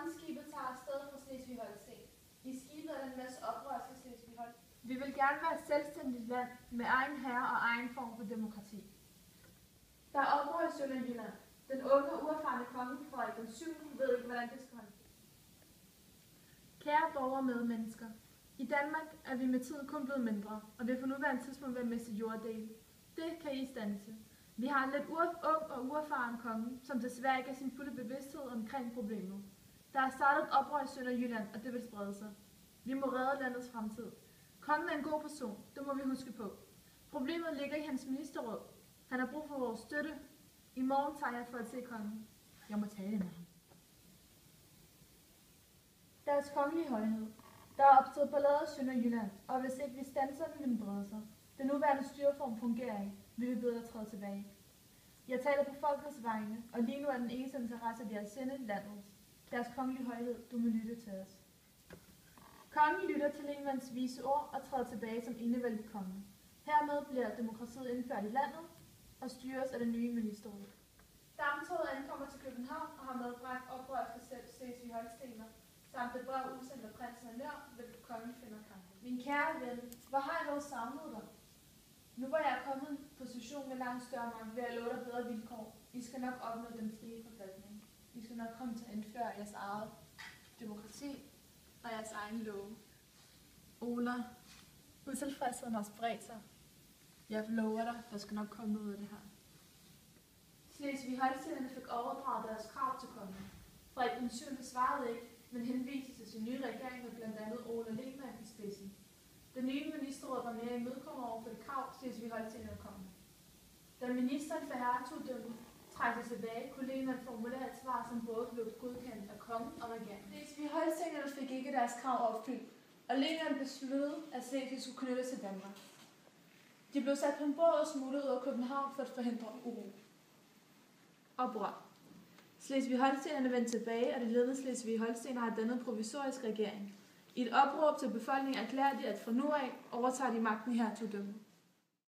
Kongeskibet tager afsted fra Slesvig-Holsten. I skibet er der en masse oprørske Slesvig-Holsten. Vi vil gerne være et selvstændigt land med egen herre og egen form for demokrati. Der er oprør i Sønderjylland. Den unge og uerfarne konge Frederik den 7. ved ikke, hvordan det skal holde. Kære borgere og medmennesker, i Danmark er vi med tiden kun blevet mindre, og vil på nuværende tidspunkt være mistet jorddele. Det kan I standse. Vi har en lidt ung og uerfaren konge, som desværre ikke er sin fulde bevidsthed omkring problemet. Der er startet et oprør i Sønderjylland, og det vil sprede sig. Vi må redde landets fremtid. Kongen er en god person, det må vi huske på. Problemet ligger i hans ministerråd. Han har brug for vores støtte. I morgen tager jeg for at se kongen. Jeg må tale med ham. Deres kongelige højhed. Der er opstået ballade i Sønderjylland, og hvis ikke vi standser den, vil den brede sig. Den nuværende styreform fungerer ikke. Vi vil bede dig træde tilbage. Jeg taler på folkets vegne, og lige nu er den eneste interesse, vi har at sende landets. Deres kongelige højhed, du må lytte til os. Kongen lytter til Lehmanns vise ord og træder tilbage som enevældig konge. Hermed bliver demokratiet indført i landet og styres af det nye ministerråd. Damptoget ankommer til København og har medbragt oprørske Slesvig-Holstener samt et brev udsendt af prinsen af Nør, ved kongen finder kampen. Min kære ven, hvor har jeg dog savnet dig? Nu hvor jeg er kommet i en position med langt større magt, vil jeg love dig bedre vilkår. I skal nok opnå den frie forfatning. I skal nok komme til at indføre jeres eget demokrati og jeres egen love. Ola, utilfredsheden har spredt sig. Jeg lover dig, der skal nok komme noget af det her. Slesvig-Holstenerne fik overdraget deres krav til kongen. Frederik den 7. svarede ikke, men henviste til sin nye regering med blandt andet Ola Lehmann i spidsen. Den nye ministerråd var mere imødekommende over for det krav, Slesvig-Holstenerne kom med. Da ministeren for hertugdømmet trak sig tilbage, kunne Lehmann formulere et svar, som både blev godkendt af kongen og regeringen. Slesvig-Holstenerne fik ikke deres krav opfyldt, og Lehmann besluttede, at Slesvig skulle knyttes til Danmark. De blev sat på en båd og smuglet ud af København for at forhindre uro. Oprør. Slesvig-Holstenerne vendte tilbage, og de ledende Slesvig-Holstener har dannet provisorisk regering. I et opråb til befolkningen erklærer de, at fra nu af overtager de magten i hertugdømmet.